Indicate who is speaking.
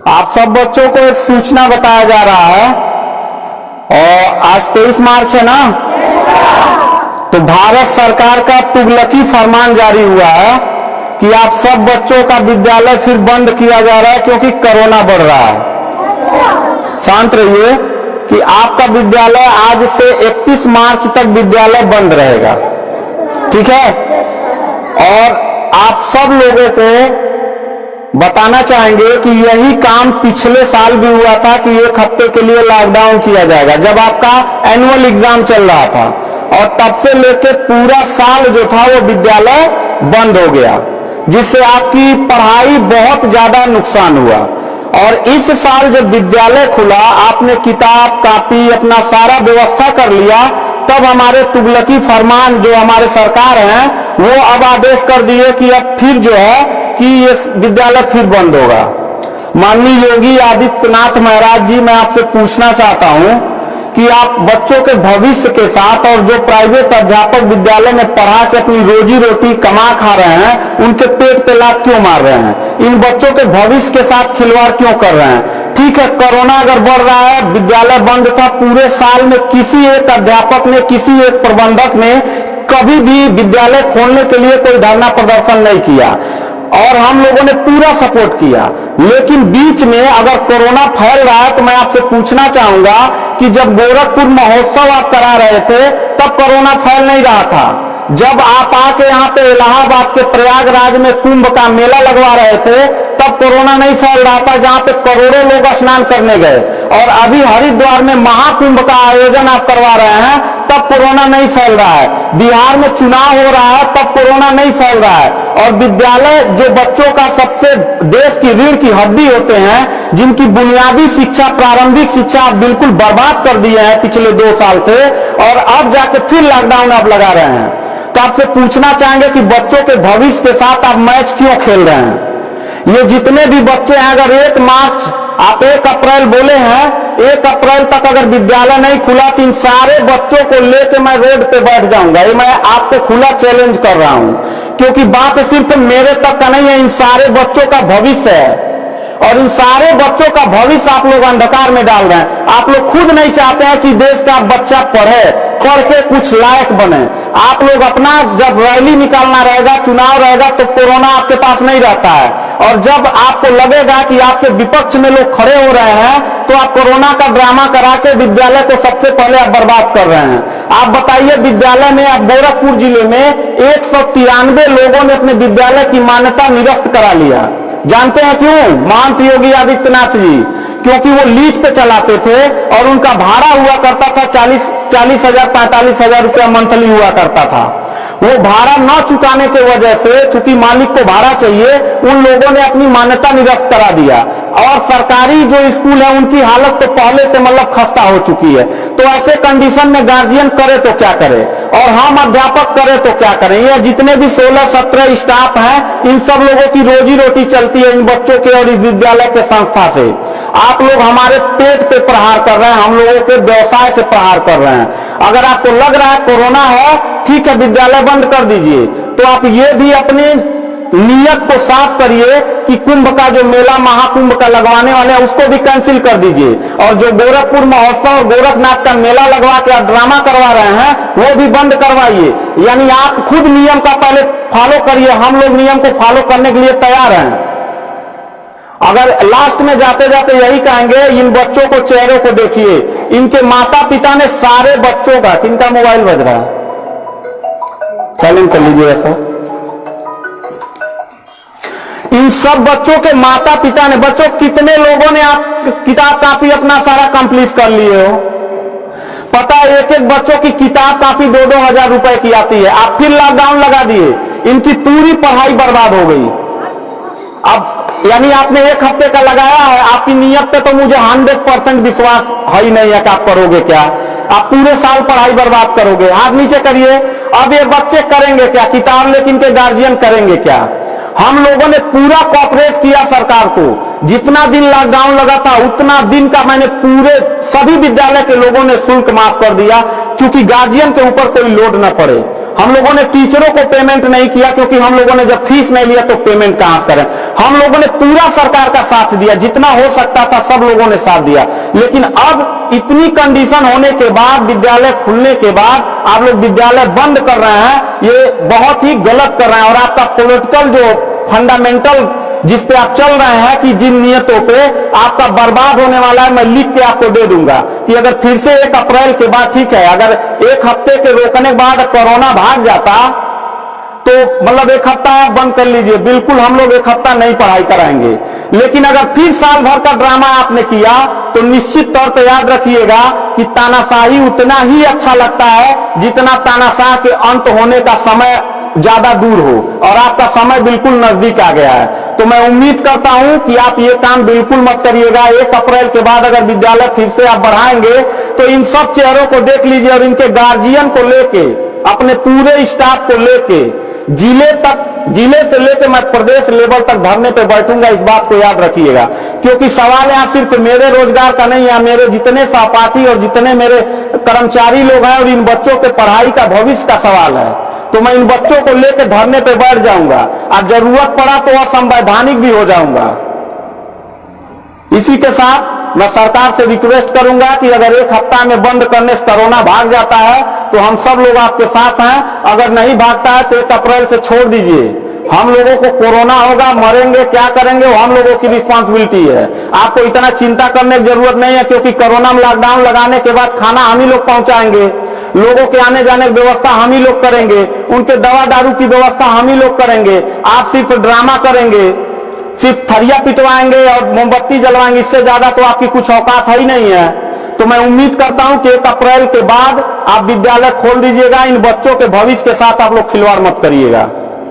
Speaker 1: आप सब बच्चों को एक सूचना बताया जा रहा है और आज 23 मार्च है ना। तो भारत सरकार का तुगलकी फरमान जारी हुआ है कि आप सब बच्चों का विद्यालय फिर बंद किया जा रहा है क्योंकि कोरोना बढ़ रहा है। शांत रहिए कि आपका विद्यालय आज से 31 मार्च तक विद्यालय बंद रहेगा, ठीक है। और आप सब लोगों को बताना चाहेंगे कि यही काम पिछले साल भी हुआ था कि एक हफ्ते के लिए लॉकडाउन किया जाएगा जब आपका एनुअल एग्जाम चल रहा था, और तब से लेकर पूरा साल जो था वो विद्यालय बंद हो गया, जिससे आपकी पढ़ाई बहुत ज्यादा नुकसान हुआ। और इस साल जब विद्यालय खुला, आपने किताब कापी अपना सारा व्यवस्था कर लिया, तब हमारे तुगलकी फरमान जो हमारे सरकार हैं वो अब आदेश कर दिए कि अब फिर जो है कि ये विद्यालय फिर बंद होगा। माननीय योगी आदित्यनाथ महाराज जी, मैं आपसे पूछना चाहता हूं कि आप बच्चों के भविष्य के साथ और जो प्राइवेट अध्यापक विद्यालय में पढ़ा के अपनी रोजी रोटी कमा खा रहे हैं, उनके पेट पे लात क्यों मार रहे हैं? इन बच्चों के भविष्य के साथ खिलवाड़ क्यों कर रहे हैं? ठीक है, कोरोना अगर बढ़ रहा है, विद्यालय बंद था, पूरे साल में किसी एक अध्यापक ने, किसी एक प्रबंधक ने कभी भी विद्यालय खोलने के लिए कोई धरना प्रदर्शन नहीं किया और हम लोगों ने पूरा सपोर्ट किया। लेकिन बीच में अगर कोरोना फैल रहा है तो मैं आपसे पूछना चाहूंगा कि जब गोरखपुर महोत्सव आप करा रहे थे तब कोरोना फैल नहीं रहा था। जब आप आके यहाँ पे इलाहाबाद के प्रयागराज में कुंभ का मेला लगवा रहे थे तब कोरोना नहीं फैल रहा था, जहाँ पे करोड़ों लोग स्नान करने गए। और अभी हरिद्वार में महाकुंभ का आयोजन आप करवा रहे हैं तब कोरोना नहीं फैल रहा है। बिहार में चुनाव हो रहा है तब कोरोना नहीं फैल रहा है। और विद्यालय जो बच्चों का सबसे देश की रीढ़ की हड्डी होते हैं, जिनकी बुनियादी शिक्षा, प्रारंभिक शिक्षा आप बिल्कुल बर्बाद कर दिए हैं पिछले 2 साल से, और अब जाके फिर लॉकडाउन आप लगा रहे हैं। तो आपसे पूछना चाहेंगे कि बच्चों के भविष्य के साथ आप मैच क्यों खेल रहे हैं? ये जितने भी बच्चे हैं, अगर 1 मार्च आप 1 अप्रैल बोले हैं, 1 अप्रैल तक अगर विद्यालय नहीं खुला तो इन सारे बच्चों को लेकर मैं रोड पे बैठ जाऊंगा। ये मैं आपको खुला चैलेंज कर रहा हूं, क्योंकि बात सिर्फ मेरे तक का नहीं है, इन सारे बच्चों का भविष्य है और इन सारे बच्चों का भविष्य आप लोग अंधकार में डाल रहे हैं। आप लोग खुद नहीं चाहते हैं कि देश का बच्चा पढ़े, पढ़ के कुछ लायक बने। आप लोग अपना जब रैली निकालना रहेगा, चुनाव रहेगा, तो कोरोना आपके पास नहीं रहता है, और जब आपको लगेगा कि आपके विपक्ष में लोग खड़े हो रहे हैं तो आप कोरोना का ड्रामा करा के विद्यालय को सबसे पहले आप बर्बाद कर रहे हैं। आप बताइए, विद्यालय में आप गोरखपुर जिले में 193 लोगों ने अपने विद्यालय की मान्यता निरस्त करा लिया। जानते हैं क्यों? महंत योगी आदित्यनाथ जी, क्योंकि वो लीज पे चलाते थे और उनका भाड़ा हुआ करता था 40,000 45,000 रुपया मंथली हुआ करता था। वो भाड़ा न चुकाने के वजह से, चूंकि मालिक को भाड़ा चाहिए, उन लोगों ने अपनी मान्यता निरस्त करा दिया। और सरकारी जो स्कूल है उनकी हालत तो पहले से मतलब खस्ता हो चुकी है। तो ऐसे कंडीशन में गार्जियन करे तो क्या करे और हम अध्यापक करे तो क्या करें? ये जितने भी 16-17 स्टाफ हैं, इन सब लोगों की रोजी रोटी चलती है इन बच्चों के और इस विद्यालय के संस्था से। आप लोग हमारे पेट पे प्रहार कर रहे हैं, हम लोगों के व्यवसाय से प्रहार कर रहे हैं। अगर आपको लग रहा है कोरोना है, ठीक है, विद्यालय बंद कर दीजिए, तो आप ये भी अपनी नियत को साफ करिए कि कुंभ का जो मेला, महाकुंभ का लगवाने वाले हैं, उसको भी कैंसिल कर दीजिए। और जो गोरखपुर महोत्सव और गोरखनाथ का मेला लगवा के आप ड्रामा करवा रहे हैं, वो भी बंद करवाइए। यानी आप खुद नियम का पहले फॉलो करिए, हम लोग नियम को फॉलो करने के लिए तैयार हैं। अगर लास्ट में जाते जाते यही कहेंगे, इन बच्चों को, चेहरों को देखिए, इनके माता पिता ने सारे बच्चों का, किनका मोबाइल बज रहा है, साइलेंट कर लीजिए ऐसा। इन सब बच्चों के माता पिता ने, बच्चों कितने लोगों ने आप किताब कापी अपना सारा कंप्लीट कर लिए हो? पता है, एक एक बच्चों की किताब कापी 2-2 हजार रुपए की आती है। आप फिर लॉकडाउन लगा दिए, इनकी पूरी पढ़ाई बर्बाद हो गई। अब यानी आपने 1 हफ्ते का लगाया है, आपकी नियत पे तो मुझे 100% विश्वास है ही नहीं है कि आप करोगे क्या। आप पूरे साल पढ़ाई बर्बाद करोगे। हाथ नीचे करिए। अब ये बच्चे करेंगे क्या? किताब लेकिन इनके गार्जियन करेंगे क्या? हम लोगों ने पूरा कोऑपरेट किया सरकार को। जितना दिन लॉकडाउन लगा था उतना दिन का मैंने पूरे सभी विद्यालय के लोगों ने शुल्क माफ कर दिया, क्योंकि गार्जियन के ऊपर कोई लोड न पड़े। हम लोगों ने टीचरों को पेमेंट नहीं किया, क्योंकि हम लोगों ने जब फीस नहीं लिया तो पेमेंट कहां से करें। हम लोगों ने पूरा सरकार का साथ दिया, जितना हो सकता था सब लोगों ने साथ दिया। लेकिन अब इतनी कंडीशन होने के बाद, विद्यालय खुलने के बाद आप लोग विद्यालय बंद कर रहे हैं, ये बहुत ही गलत कर रहे हैं। और आपका पॉलिटिकल जो फंडामेंटल जिस पे आप चल रहे हैं कि जिन नियतों पे आपका बर्बाद होने वाला है, मैं लिख के आपको दे दूंगा कि अगर फिर से 1 अप्रैल के बाद, ठीक है, अगर 1 हफ्ते के रोकने के बाद कोरोना भाग जाता तो मतलब 1 हफ्ता आप बंद कर लीजिए, बिल्कुल हम लोग 1 हफ्ता नहीं पढ़ाई कराएंगे। लेकिन अगर फिर साल भर का ड्रामा आपने किया तो निश्चित तौर पे याद रखिएगा कि तानाशाही उतना ही अच्छा लगता है जितना तानाशाह के अंत होने का समय ज्यादा दूर हो, और आपका समय बिल्कुल नजदीक आ गया है। तो मैं उम्मीद करता हूं कि आप ये काम बिल्कुल मत करिएगा। 1 अप्रैल के बाद अगर विद्यालय फिर से आप बढ़ाएंगे तो इन सब चेहरों को देख लीजिए, और इनके गार्जियन को लेके, अपने पूरे स्टाफ को लेके, जिले से लेकर मैं प्रदेश लेवल तक धरने पे बैठूंगा, इस बात को याद रखिएगा। क्योंकि सवाल यहां सिर्फ मेरे रोजगार का नहीं है, मेरे जितने सहपाठी और जितने मेरे कर्मचारी लोग हैं और इन बच्चों के पढ़ाई का भविष्य का सवाल है। तो मैं इन बच्चों को लेकर धरने पे बैठ जाऊंगा, और जरूरत पड़ा तो असंवैधानिक भी हो जाऊंगा। इसी के साथ मैं सरकार से रिक्वेस्ट करूंगा कि अगर 1 हफ्ता में बंद करने से कोरोना भाग जाता है तो हम सब लोग आपके साथ हैं, अगर नहीं भागता है तो 1 अप्रैल से छोड़ दीजिए। हम लोगों को कोरोना होगा, मरेंगे, क्या करेंगे वो हम लोगों की रिस्पांसिबिलिटी है। आपको इतना चिंता करने की जरूरत नहीं है, क्योंकि कोरोना में लॉकडाउन लगाने के बाद खाना हम ही लोग पहुंचाएंगे, लोगों के आने जाने की व्यवस्था हम ही लोग करेंगे, उनके दवा दारू की व्यवस्था हम ही लोग करेंगे। आप सिर्फ ड्रामा करेंगे, सिर्फ थरिया पिटवाएंगे और मोमबत्ती जलवाएंगे, इससे ज्यादा तो आपकी कुछ औकात है ही नहीं है। तो मैं उम्मीद करता हूं कि 1 अप्रैल के बाद आप विद्यालय खोल दीजिएगा। इन बच्चों के भविष्य के साथ आप लोग खिलवाड़ मत करिएगा।